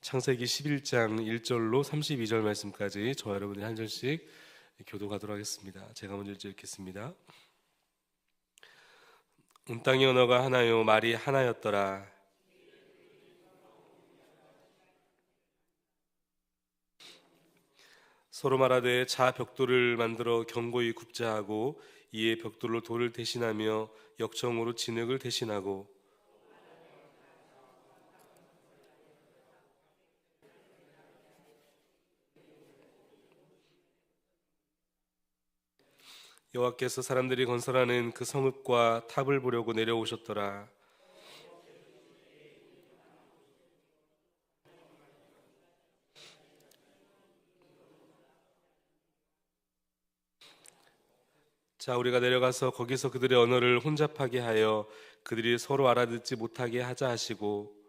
창세기 11장 1절로 32절 말씀까지 저와 여러분이 한 절씩 교도하도록 하겠습니다. 제가 먼저 읽겠습니다. 온 땅의 언어가 하나요 말이 하나였더라. 서로 말하되 자 벽돌을 만들어 견고히 굽자 하고 이에 벽돌로 돌을 대신하며 역청으로 진흙을 대신하고 여호와께서 사람들이 건설하는 그 성읍과 탑을 보려고 내려오셨더라. 자, 우리가 내려가서 거기서 그들의 언어를 혼잡하게 하여 그들이 서로 알아듣지 못하게 하자 하시고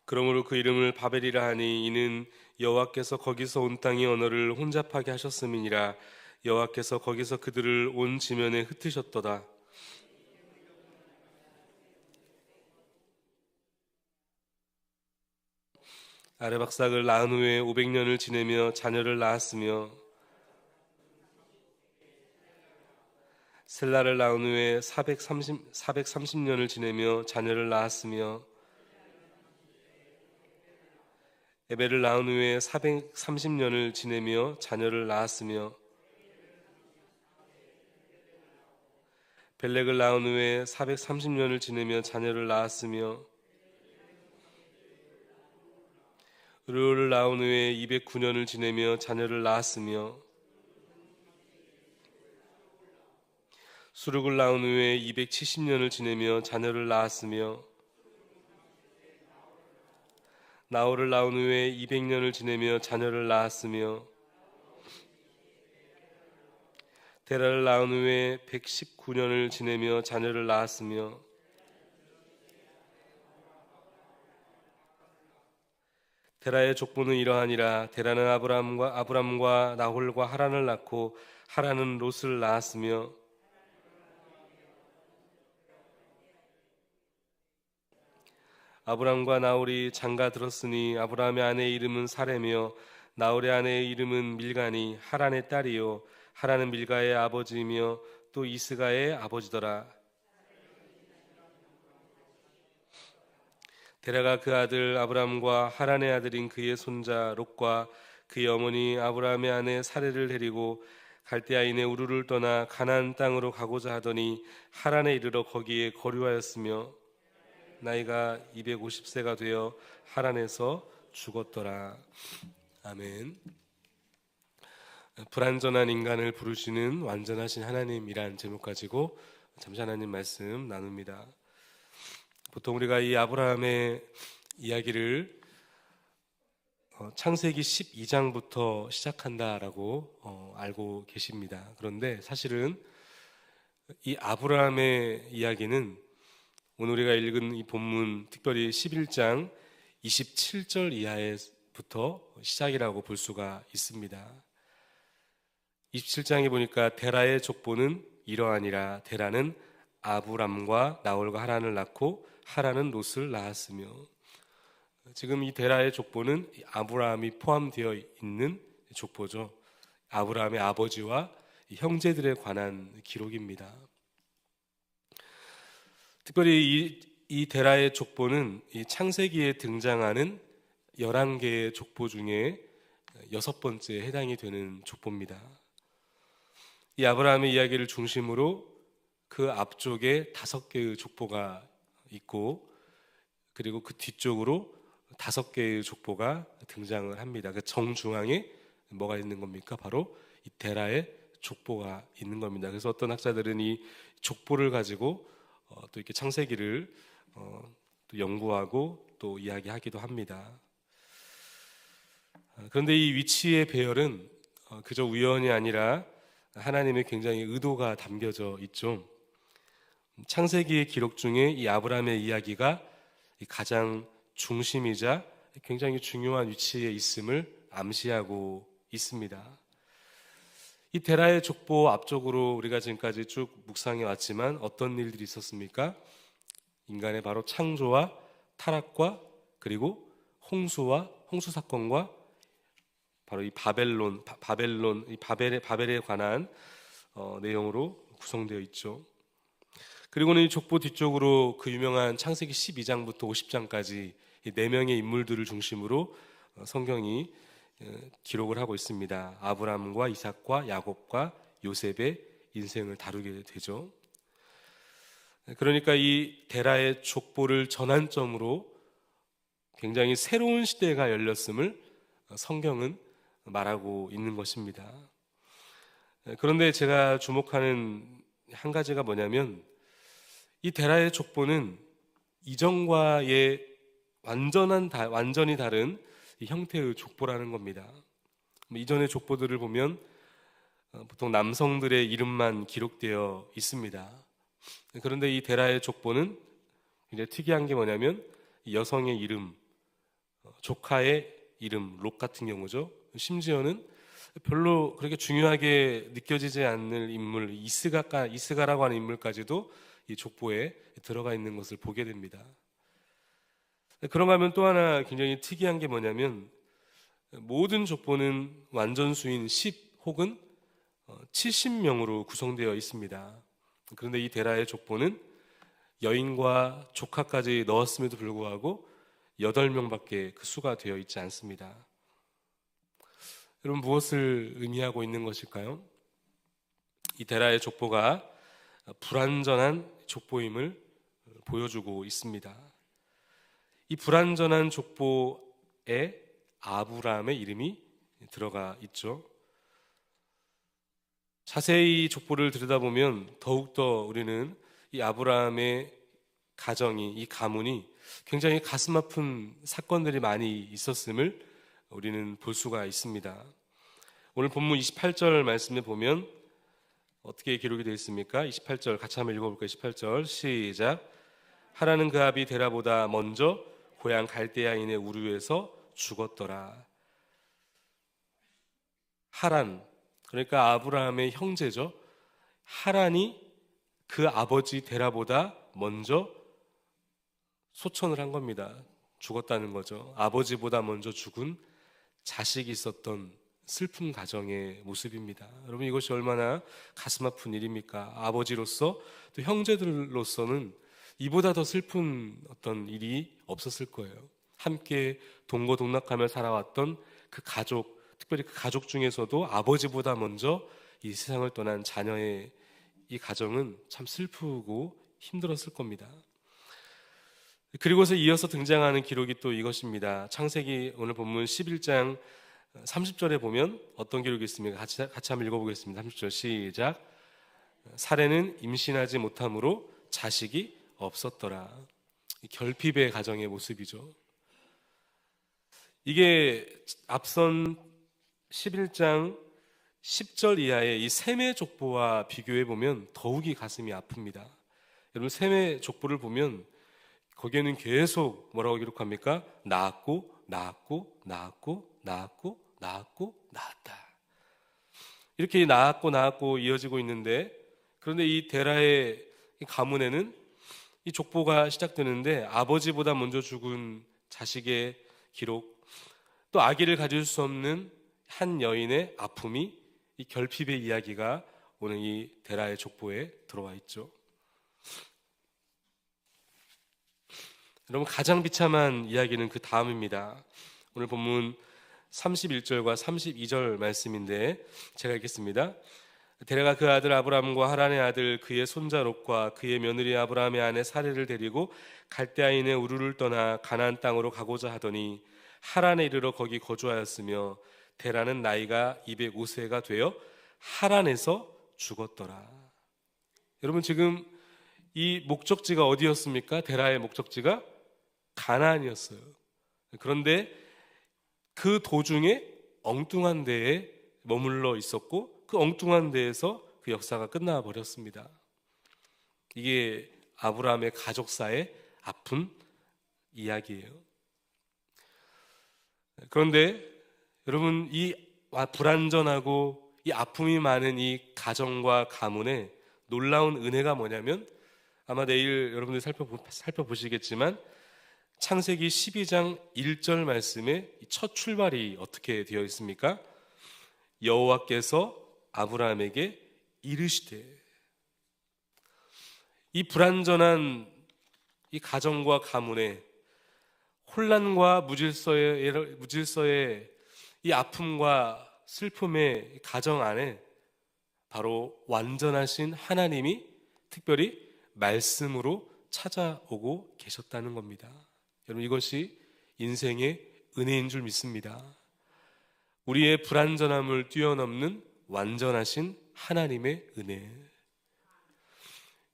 그러므로 그 이름을 바벨이라 하니 이는 여호와께서 거기서 온 땅의 언어를 혼잡하게 하셨음이니라. 여호와께서 거기서 그들을 온 지면에 흩으셨도다. 아르박삭을 낳은 후에 500년을 지내며 자녀를 낳았으며 셀라를 낳은 후에 430년을 지내며 자녀를 낳았으며 에벨을 낳은 후에 430년을 지내며 자녀를 낳았으며 벨렉을 낳은 후에 430년을 지내며 자녀를 낳았으며 르우를 낳은 후에 209년을 지내며 자녀를 낳았으며 수룩을 낳은 후에 270년을 지내며 자녀를 낳았으며 나홀을 낳은 후에 200년을 지내며 자녀를 낳았으며 데라를 낳은 후에 119년을 지내며 자녀를 낳았으며 데라의 족보는 이러하니라. 데라는 아브람과 나홀과 하란을 낳고 하란은 롯을 낳았으며 아브람과 나홀이 장가 들었으니 아브람의 아내의 이름은 사레며 나홀의 아내의 이름은 밀가니 하란의 딸이요 하란은 밀가의 아버지이며 또 이스가의 아버지더라. 데라가 그 아들 아브람과 하란의 아들인 그의 손자 롯과 그의 어머니 아브람의 아내 사레를 데리고 갈대아인의 우르를 떠나 가나안 땅으로 가고자 하더니 하란에 이르러 거기에 거류하였으며 나이가 250세가 되어 하란에서 죽었더라. 아멘. 불완전한 인간을 부르시는 완전하신 하나님이란 제목 가지고 잠시 하나님 말씀 나눕니다. 보통 우리가 이 아브라함의 이야기를 창세기 12장부터 시작한다라고 알고 계십니다. 그런데 사실은 이 아브라함의 이야기는 오늘 우리가 읽은 이 본문 특별히 11장 27절 이하부터 시작이라고 볼 수가 있습니다. 27장에 보니까 데라의 족보는 이러하니라. 데라는 아브람과 나홀과 하란을 낳고 하란은 롯을 낳았으며, 지금 이 데라의 족보는 아브라함이 포함되어 있는 족보죠. 아브라함의 아버지와 형제들에 관한 기록입니다. 특별히 이 데라의 족보는 이 창세기에 등장하는 11개의 족보 중에 6번째에 해당이 되는 족보입니다. 이 아브라함의 이야기를 중심으로 그 앞쪽에 5개의 족보가 있고 그리고 그 뒤쪽으로 5개의 족보가 등장을 합니다. 그 정중앙에 뭐가 있는 겁니까? 바로 이 데라의 족보가 있는 겁니다. 그래서 어떤 학자들은 이 족보를 가지고 또 이렇게 창세기를 또 연구하고 또 이야기하기도 합니다. 그런데 이 위치의 배열은 그저 우연이 아니라 하나님의 굉장히 의도가 담겨져 있죠. 창세기의 기록 중에 이 아브라함의 이야기가 가장 중심이자 굉장히 중요한 위치에 있음을 암시하고 있습니다. 이 데라의 족보 앞쪽으로 우리가 지금까지 쭉 묵상해 왔지만 어떤 일들이 있었습니까? 인간의 바로 창조와 타락과 그리고 홍수 사건과 바로 이 이 바벨에 관한 내용으로 구성되어 있죠. 그리고는 이 족보 뒤쪽으로 그 유명한 창세기 12장부터 50장까지 이 네 명의 인물들을 중심으로 성경이 기록을 하고 있습니다. 아브라함과 이삭과 야곱과 요셉의 인생을 다루게 되죠. 그러니까 이 데라의 족보를 전환점으로 굉장히 새로운 시대가 열렸음을 성경은 말하고 있는 것입니다. 그런데 제가 주목하는 한 가지가 뭐냐면 이 데라의 족보는 이전과의 완전히 다른 이 형태의 족보라는 겁니다. 이전의 족보들을 보면 보통 남성들의 이름만 기록되어 있습니다. 그런데 이 데라의 족보는 굉장히 특이한 게 뭐냐면 여성의 이름, 조카의 이름, 롯 같은 경우죠. 심지어는 별로 그렇게 중요하게 느껴지지 않는 인물, 이스가라고 하는 인물까지도 이 족보에 들어가 있는 것을 보게 됩니다. 그런가 하면 또 하나 굉장히 특이한 게 뭐냐면 모든 족보는 완전수인 10 혹은 70명으로 구성되어 있습니다. 그런데 이 데라의 족보는 여인과 조카까지 넣었음에도 불구하고 8명밖에 그 수가 되어 있지 않습니다. 여러분, 무엇을 의미하고 있는 것일까요? 이 데라의 족보가 불완전한 족보임을 보여주고 있습니다. 이 불완전한 족보에 아브라함의 이름이 들어가 있죠. 자세히 족보를 들여다보면 더욱더 우리는 이 아브라함의 가정이, 이 가문이 굉장히 가슴 아픈 사건들이 많이 있었음을 우리는 볼 수가 있습니다. 오늘 본문 28절 말씀에 보면 어떻게 기록이 되어 있습니까? 28절 같이 한번 읽어볼까요? 28절 시작. 하라는 그 아비 데라보다 먼저 고향 갈대아인의 우르에서 죽었더라. 하란, 그러니까 아브라함의 형제죠. 하란이 그 아버지 데라보다 먼저 소천을 한 겁니다. 죽었다는 거죠. 아버지보다 먼저 죽은 자식이 있었던 슬픈 가정의 모습입니다. 여러분, 이것이 얼마나 가슴 아픈 일입니까? 아버지로서 또 형제들로서는 이보다 더 슬픈 어떤 일이 없었을 거예요. 함께 동거동락하며 살아왔던 그 가족, 특별히 그 가족 중에서도 아버지보다 먼저 이 세상을 떠난 자녀의 이 가정은 참 슬프고 힘들었을 겁니다. 그리고서 이어서 등장하는 기록이 또 이것입니다. 창세기 오늘 본문 11장 30절에 보면 어떤 기록이 있습니까? 같이 한번 읽어보겠습니다. 30절 시작. 사레는 임신하지 못함으로 자식이 없었더라. 결핍의 가정의 모습이죠. 이게 앞선 11장 10절 이하의 이 셈의 족보와 비교해 보면 더욱이 가슴이 아픕니다. 여러분, 셈의 족보를 보면 거기에는 계속 뭐라고 기록합니까? 낳았고 낳았다. 이렇게 낳았고 이어지고 있는데, 그런데 이 데라의 가문에는 이 족보가 시작되는데 아버지보다 먼저 죽은 자식의 기록, 또 아기를 가질 수 없는 한 여인의 아픔이, 이 결핍의 이야기가 오늘 이 데라의 족보에 들어와 있죠. 여러분, 가장 비참한 이야기는 그 다음입니다. 오늘 본문 31절과 32절 말씀인데 제가 읽겠습니다. 데라가 그 아들 아브람과 하란의 아들 그의 손자 롯과 그의 며느리 아브라함의 아내 사레를 데리고 갈대아인의 우르를 떠나 가나안 땅으로 가고자 하더니 하란에 이르러 거기 거주하였으며 데라는 나이가 205세가 되어 하란에서 죽었더라. 여러분, 지금 이 목적지가 어디였습니까? 데라의 목적지가 가나안이었어요. 그런데 그 도중에 엉뚱한 데에 머물러 있었고 그 엉뚱한 데에서 그 역사가 끝나 버렸습니다. 이게 아브라함의 가족사의 아픈 이야기예요. 그런데 여러분, 이 불완전하고 이 아픔이 많은 이 가정과 가문에 놀라운 은혜가 뭐냐면, 아마 내일 여러분들이 살펴보시겠지만 창세기 12장 1절 말씀에 첫 출발이 어떻게 되어 있습니까? 여호와께서 아브라함에게 이르시되. 이 불완전한 이 가정과 가문에 혼란과 무질서의 이 아픔과 슬픔의 가정 안에 바로 완전하신 하나님이 특별히 말씀으로 찾아오고 계셨다는 겁니다. 여러분, 이것이 인생의 은혜인 줄 믿습니다. 우리의 불완전함을 뛰어넘는 완전하신 하나님의 은혜.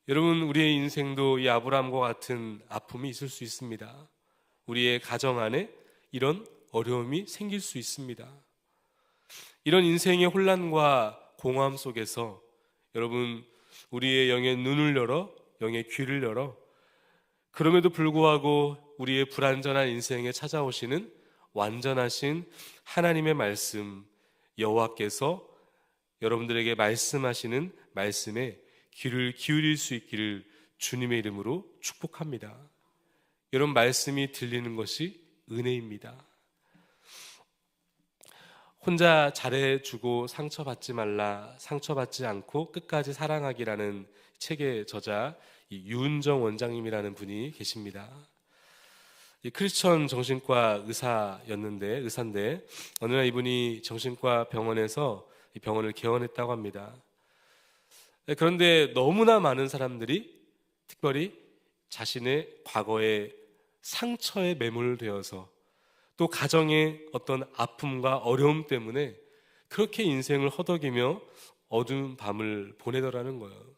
여러분, 우리의 인생도 이 아브라함과 같은 아픔이 있을 수 있습니다. 우리의 가정 안에 이런 어려움이 생길 수 있습니다. 이런 인생의 혼란과 공허함 속에서 여러분, 우리의 영의 눈을 열어, 영의 귀를 열어, 그럼에도 불구하고 우리의 불완전한 인생에 찾아오시는 완전하신 하나님의 말씀, 여호와께서 여러분들에게 말씀하시는 말씀에 귀를 기울일 수 있기를 주님의 이름으로 축복합니다. 이런 말씀이 들리는 것이 은혜입니다. 혼자 잘해주고 상처받지 말라, 상처받지 않고 끝까지 사랑하기라는 책의 저자 유은정 원장님이라는 분이 계십니다. 크리스천 정신과 의사인데 어느 날 이분이 정신과 병원에서 이 병원을 개원했다고 합니다. 그런데 너무나 많은 사람들이 특별히 자신의 과거의 상처에 매몰되어서 또 가정의 어떤 아픔과 어려움 때문에 그렇게 인생을 허덕이며 어두운 밤을 보내더라는 거예요.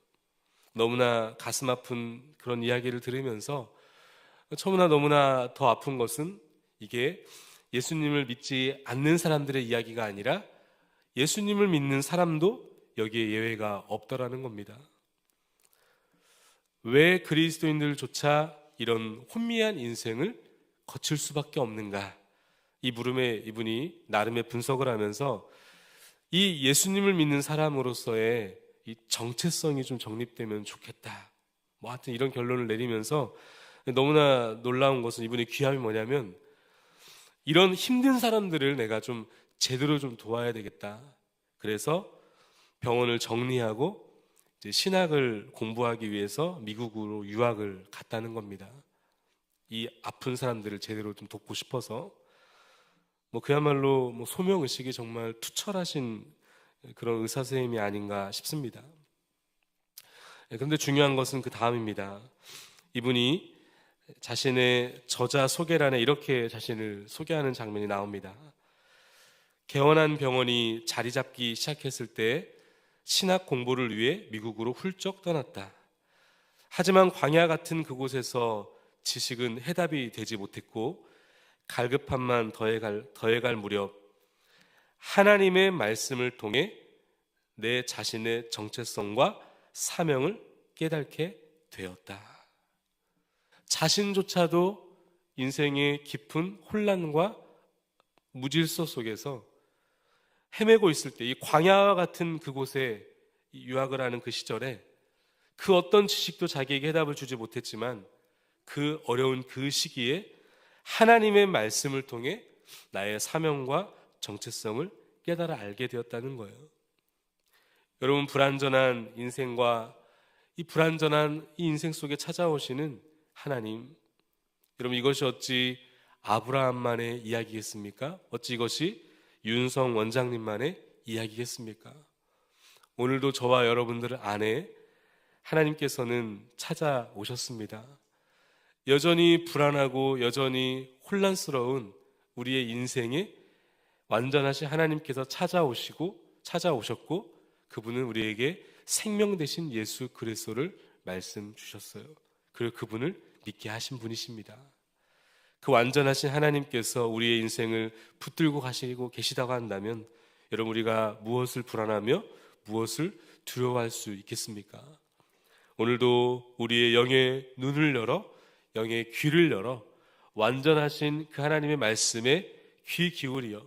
너무나 가슴 아픈 그런 이야기를 들으면서 너무나 더 아픈 것은 이게 예수님을 믿지 않는 사람들의 이야기가 아니라 예수님을 믿는 사람도 여기에 예외가 없더라는 겁니다. 왜 그리스도인들조차 이런 혼미한 인생을 거칠 수밖에 없는가? 이 물음에 이분이 나름의 분석을 하면서 이 예수님을 믿는 사람으로서의 이 정체성이 좀 정립되면 좋겠다. 하여튼 이런 결론을 내리면서 너무나 놀라운 것은 이분의 귀함이 뭐냐면 이런 힘든 사람들을 내가 좀 제대로 좀 도와야 되겠다. 그래서 병원을 정리하고 이제 신학을 공부하기 위해서 미국으로 유학을 갔다는 겁니다. 이 아픈 사람들을 제대로 좀 돕고 싶어서 그야말로 소명의식이 정말 투철하신 그런 의사 선생님이 아닌가 싶습니다. 그런데 중요한 것은 그 다음입니다. 이분이 자신의 저자 소개란에 이렇게 자신을 소개하는 장면이 나옵니다. 개원한 병원이 자리 잡기 시작했을 때 신학 공부를 위해 미국으로 훌쩍 떠났다. 하지만 광야 같은 그곳에서 지식은 해답이 되지 못했고 갈급함만 더해갈 무렵 하나님의 말씀을 통해 내 자신의 정체성과 사명을 깨닫게 되었다. 자신조차도 인생의 깊은 혼란과 무질서 속에서 헤매고 있을 때 이 광야와 같은 그곳에 유학을 하는 그 시절에 그 어떤 지식도 자기에게 해답을 주지 못했지만 그 어려운 그 시기에 하나님의 말씀을 통해 나의 사명과 정체성을 깨달아 알게 되었다는 거예요. 여러분, 불완전한 인생과 이 불완전한 이 인생 속에 찾아오시는 하나님, 여러분, 이것이 어찌 아브라함만의 이야기겠습니까? 어찌 이것이 윤성 원장님만의 이야기겠습니까? 오늘도 저와 여러분들 안에 하나님께서는 찾아오셨습니다. 여전히 불안하고 여전히 혼란스러운 우리의 인생에 완전하신 하나님께서 찾아오셨고 그분은 우리에게 생명 되신 예수 그리스도를 말씀 주셨어요. 그리고 그분을 믿게 하신 분이십니다. 그 완전하신 하나님께서 우리의 인생을 붙들고 가시고 계시다고 한다면 여러분, 우리가 무엇을 불안하며 무엇을 두려워할 수 있겠습니까? 오늘도 우리의 영의 눈을 열어 영의 귀를 열어 완전하신 그 하나님의 말씀에 귀 기울여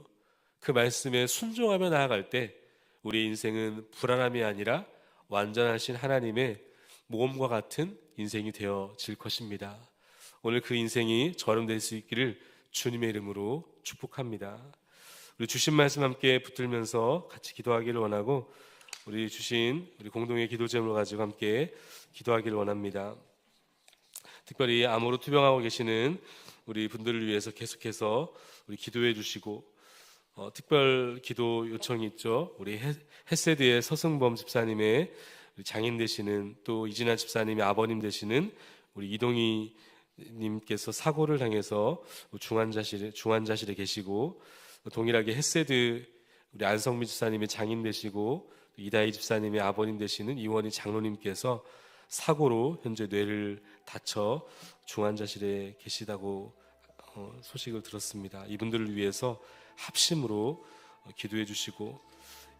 그 말씀에 순종하며 나아갈 때 우리의 인생은 불안함이 아니라 완전하신 하나님의 모험과 같은 인생이 되어질 것입니다. 오늘 그 인생이 저렴될 수 있기를 주님의 이름으로 축복합니다. 우리 주신 말씀 함께 붙들면서 같이 기도하기를 원하고, 우리 주신 우리 공동의 기도 제목을 가지고 함께 기도하기를 원합니다. 특별히 암으로 투병하고 계시는 우리 분들을 위해서 계속해서 우리 기도해 주시고, 특별 기도 요청이 있죠. 우리 헤세드의 서승범 집사님의 장인 되시는, 또 이진아 집사님의 아버님 되시는 우리 이동희 님께서 사고를 당해서 중환자실에 계시고, 동일하게 헤세드 우리 안성민 집사님의 장인 되시고 이다희 집사님의 아버님 되시는 이원희 장로님께서 사고로 현재 뇌를 다쳐 중환자실에 계시다고 소식을 들었습니다. 이분들을 위해서 합심으로 기도해 주시고,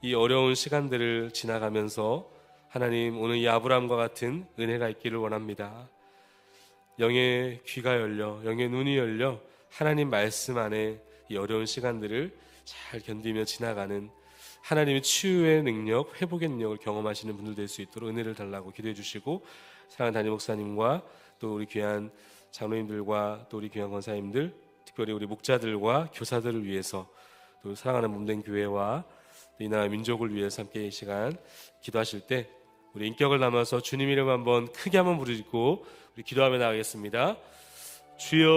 이 어려운 시간들을 지나가면서 하나님, 오늘 이 아브라함과 같은 은혜가 있기를 원합니다. 영의 귀가 열려, 영의 눈이 열려 하나님 말씀 안에 이 어려운 시간들을 잘 견디며 지나가는 하나님의 치유의 능력, 회복의 능력을 경험하시는 분들 될 수 있도록 은혜를 달라고 기도해 주시고, 사랑하는 담임 목사님과 또 우리 귀한 장로님들과 또 우리 귀한 권사님들, 특별히 우리 목자들과 교사들을 위해서, 또 사랑하는 몸된 교회와 이 나라 민족을 위해서 함께 이 시간 기도하실 때 우리 인격을 담아서 주님 이름 한번 크게 한번 부르짖고 우리 기도하며 나가겠습니다. 주여